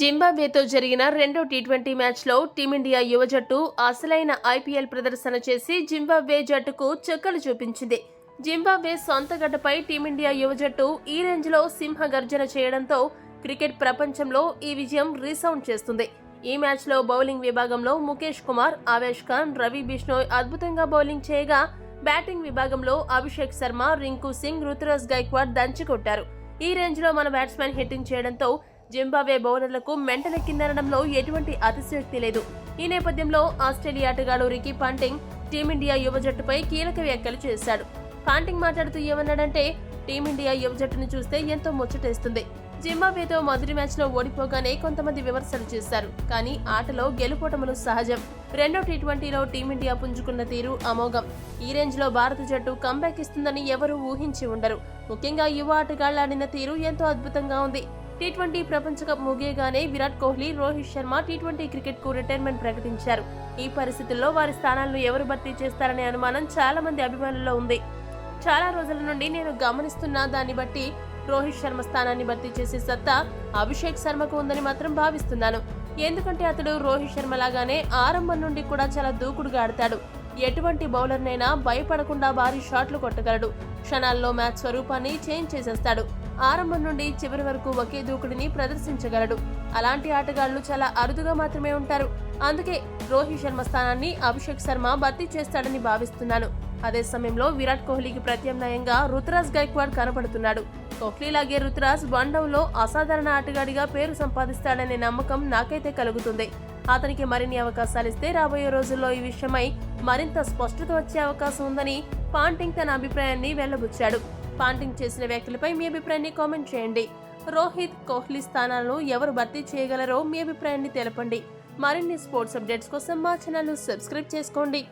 జింబాబ్వేతో జరిగిన రెండో టీ20 మ్యాచ్లో టీమిండియా యువ జట్టు అసలైన ఐపీఎల్ ప్రదర్శన చేసి జింబాబ్వే జట్టుకు చుక్కలు చూపించింది. జింబాబ్వే సొంత గడ్డపై టీమిండియా యువ జట్టు ఈ రేంజ్లో సింహ గర్జన చేయడంతో క్రికెట్ ప్రపంచంలో ఈ విజయం రీసౌండ్ చేస్తుంది. ఈ మ్యాచ్లో బౌలింగ్ విభాగంలో ముఖేష్ కుమార్, ఆవేష్ ఖాన్, రవి బిష్ణోయ్ అద్భుతంగా బౌలింగ్ చేయగా బ్యాటింగ్ విభాగంలో అభిషేక్ శర్మ, రింకు సింగ్, రుతురాజ్ గైక్వాడ్ దంచికొట్టారు. ఈ రేంజ్లో మన బ్యాట్స్మెన్ హిట్టింగ్ చేయడంతో జింబాబ్వే బౌలర్లకు మెంటలెక్కిందనడంలో ఎటువంటి అతిశయోక్తి లేదు. ఈ నేపథ్యంలో ఆస్ట్రేలియా ఆటగాడు రికీ పాంటింగ్ టీమిండియా యువ జట్టుపై కీలక వ్యాఖ్యలు చేశాడు. పాంటింగ్ మాట్లాడుతూ ఏమన్నాడంటే, టీమిండియా యువ జట్టును చూస్తే ఎంతో ముచ్చటేస్తుంది. జింబాబ్వేతో మొదటి మ్యాచ్లో ఓడిపోగానే కొంతమంది విమర్శలు చేశారు. కానీ ఆటలో గెలుపోటములు సహజం. రెండో టీ20లో టీమిండియా పుంజుకున్న తీరు అమోఘం. ఈ రేంజ్లో భారత జట్టు కంబ్యాక్ ఇస్తుందని ఎవరూ ఊహించి ఉండరు. ముఖ్యంగా యువ ఆటగాళ్లు ఆడిన తీరు ఎంతో అద్భుతంగా ఉంది. టీ20 ప్రపంచ కప్ ముగియగానే విరాట్ కోహ్లీ, రోహిత్ శర్మ టీ20 క్రికెట్ కు రిటైర్మెంట్ ప్రకటించారు. ఈ పరిస్థితుల్లో వారి స్థానాలను ఎవరు భర్తీ చేస్తారనే అనుమానం చాలా మంది అభిమానుల్లో ఉంది. చాలా రోజుల నుండి నేను గమనిస్తున్న దాన్ని బట్టి రోహిత్ శర్మ స్థానాన్ని భర్తీ చేసే సత్తా అభిషేక్ శర్మకు ఉందని మాత్రం భావిస్తున్నాను. ఎందుకంటే అతడు రోహిత్ శర్మ లాగానే ఆరంభం నుండి కూడా చాలా దూకుడుగా ఆడతాడు. ఎటువంటి బౌలర్నైనా భయపడకుండా భారీ షాట్లు కొట్టగలడు. క్షణాల్లో మ్యాచ్ స్వరూపాన్ని చేంజ్ చేసేస్తాడు. ఆరంభం నుండి చివరి వరకు ఒకే దూకుడిని ప్రదర్శించగలడు. అలాంటి ఆటగాళ్లు చాలా అరుదుగా మాత్రమే ఉంటారు. అందుకే రోహిత్ శర్మ స్థానాన్ని అభిషేక్ శర్మ భర్తీ చేస్తాడని భావిస్తున్నాను. అదే సమయంలో విరాట్ కోహ్లీకి ప్రత్యామ్నాయంగా రుతురాజ్ గైక్వాడ్ కనపడుతున్నాడు. కోహ్లీలాగే రుతురాజ్ వన్డౌన్లో అసాధారణ ఆటగాడిగా పేరు సంపాదిస్తాడనే నమ్మకం నాకైతే కలుగుతుంది. అతనికి మరిన్ని అవకాశాలిస్తే రాబోయే రోజుల్లో ఈ విషయమై మరింత స్పష్టత వచ్చే అవకాశం ఉందని పాంటింగ్ తన అభిప్రాయాన్ని వెల్లబుచ్చాడు. పాంటింగ్ చేసిన వ్యాఖ్యలపై మీ అభిప్రాయాన్ని కామెంట్ చేయండి. రోహిత్, కోహ్లీ స్థానాలను ఎవరు భర్తీ చేయగలరో మీ అభిప్రాయాన్ని తెలపండి. మరిన్ని స్పోర్ట్స్ అప్డేట్స్ కోసం మా ఛానల్ను సబ్స్క్రైబ్ చేసుకోండి.